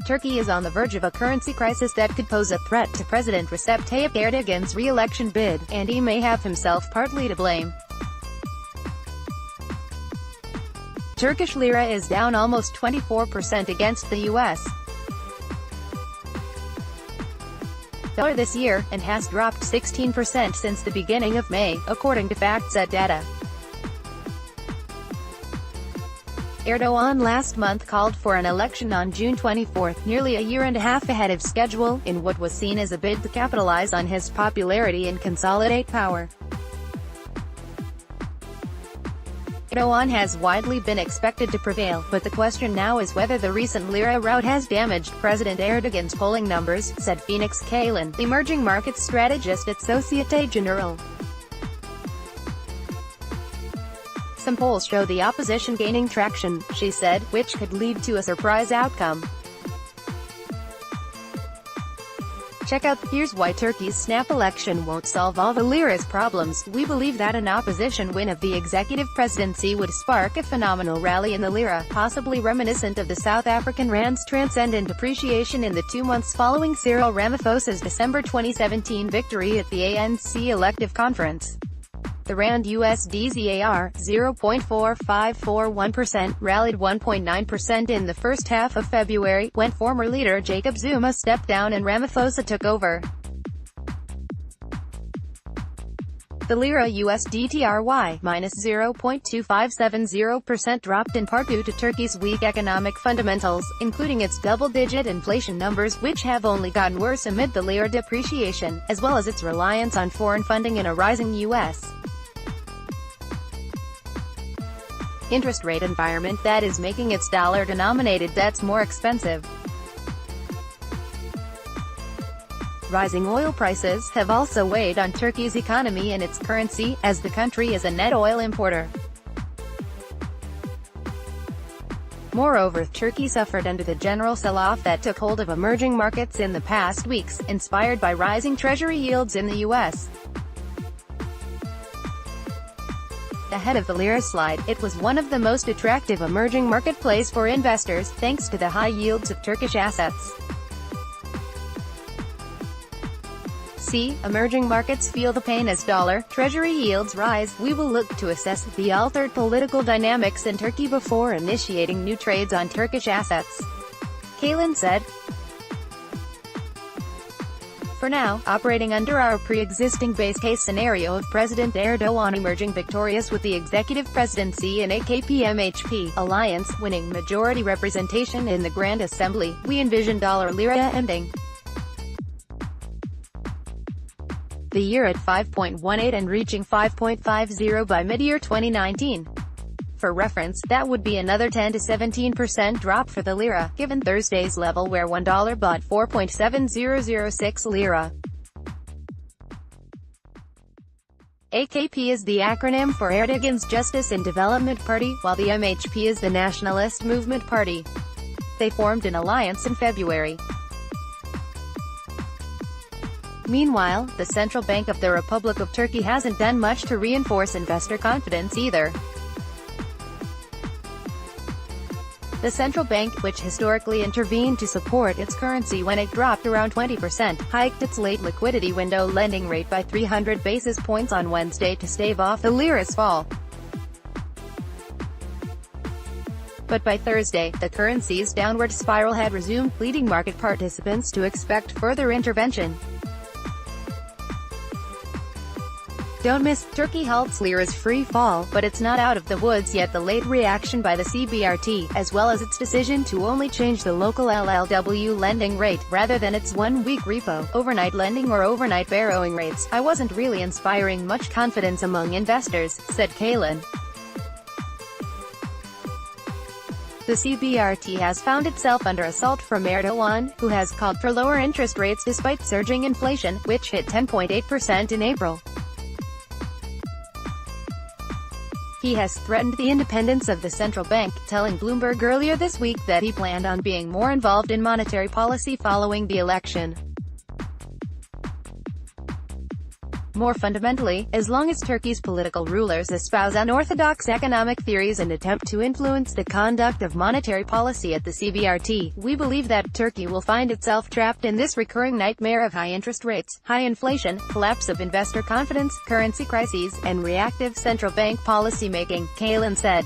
Turkey is on the verge of a currency crisis that could pose a threat to President Recep Tayyip Erdogan's re-election bid, and he may have himself partly to blame. Turkish lira is down almost 24% against the U.S. dollar this year, and has dropped 16% since the beginning of May, according to FactSet data. Erdogan last month called for an election on June 24, nearly a year and a half ahead of schedule, in what was seen as a bid to capitalize on his popularity and consolidate power. Erdogan has widely been expected to prevail, but the question now is whether the recent lira rout has damaged President Erdogan's polling numbers, said Phoenix Kalin, emerging markets strategist at Societe Generale. Some polls show the opposition gaining traction, she said, which could lead to a surprise outcome. Check out, here's why Turkey's snap election won't solve all the lira's problems. We believe that an opposition win of the executive presidency would spark a phenomenal rally in the lira, possibly reminiscent of the South African rand's transcendent appreciation in the 2 months following Cyril Ramaphosa's December 2017 victory at the ANC elective conference. The rand USD ZAR, 0.4541%, rallied 1.9% in the first half of February, when former leader Jacob Zuma stepped down and Ramaphosa took over. The lira USD TRY, minus 0.2570%, dropped in part due to Turkey's weak economic fundamentals, including its double-digit inflation numbers, which have only gotten worse amid the lira depreciation, as well as its reliance on foreign funding in a rising U.S. interest rate environment that is making its dollar-denominated debts more expensive. Rising oil prices have also weighed on Turkey's economy and its currency, as the country is a net oil importer. Moreover, Turkey suffered under the general sell-off that took hold of emerging markets in the past weeks, inspired by rising treasury yields in the U.S. Ahead of the lira slide, it was one of the most attractive emerging marketplace for investors, thanks to the high yields of Turkish assets. See, emerging markets feel the pain as dollar treasury yields rise. We will look to assess the altered political dynamics in Turkey before initiating new trades on Turkish assets, Kalin said. For now, operating under our pre-existing base case scenario of President Erdogan emerging victorious with the executive presidency and AKP-MHP alliance winning majority representation in the Grand Assembly, we envision dollar-lira ending the year at 5.18 and reaching 5.50 by mid-year 2019. For reference, that would be another 10 to 17% drop for the lira, given Thursday's level where $1 bought 4.7006 lira. AKP is the acronym for Erdogan's Justice and Development Party, while the MHP is the Nationalist Movement Party. They formed an alliance in February. Meanwhile, the Central Bank of the Republic of Turkey hasn't done much to reinforce investor confidence either. The central bank, which historically intervened to support its currency when it dropped around 20%, hiked its late liquidity window lending rate by 300 basis points on Wednesday to stave off the lira's fall. But by Thursday, the currency's downward spiral had resumed, leading market participants to expect further intervention. Don't miss, Turkey halts lira's free fall, but it's not out of the woods yet. The late reaction by the CBRT, as well as its decision to only change the local LLW lending rate, rather than its one-week repo, overnight lending or overnight borrowing rates, I wasn't really inspiring much confidence among investors, said Kalin. The CBRT has found itself under assault from Erdogan, who has called for lower interest rates despite surging inflation, which hit 10.8% in April. He has threatened the independence of the central bank, telling Bloomberg earlier this week that he planned on being more involved in monetary policy following the election. More fundamentally, as long as Turkey's political rulers espouse unorthodox economic theories and attempt to influence the conduct of monetary policy at the CBRT, we believe that Turkey will find itself trapped in this recurring nightmare of high interest rates, high inflation, collapse of investor confidence, currency crises, and reactive central bank policy making, Kalin said.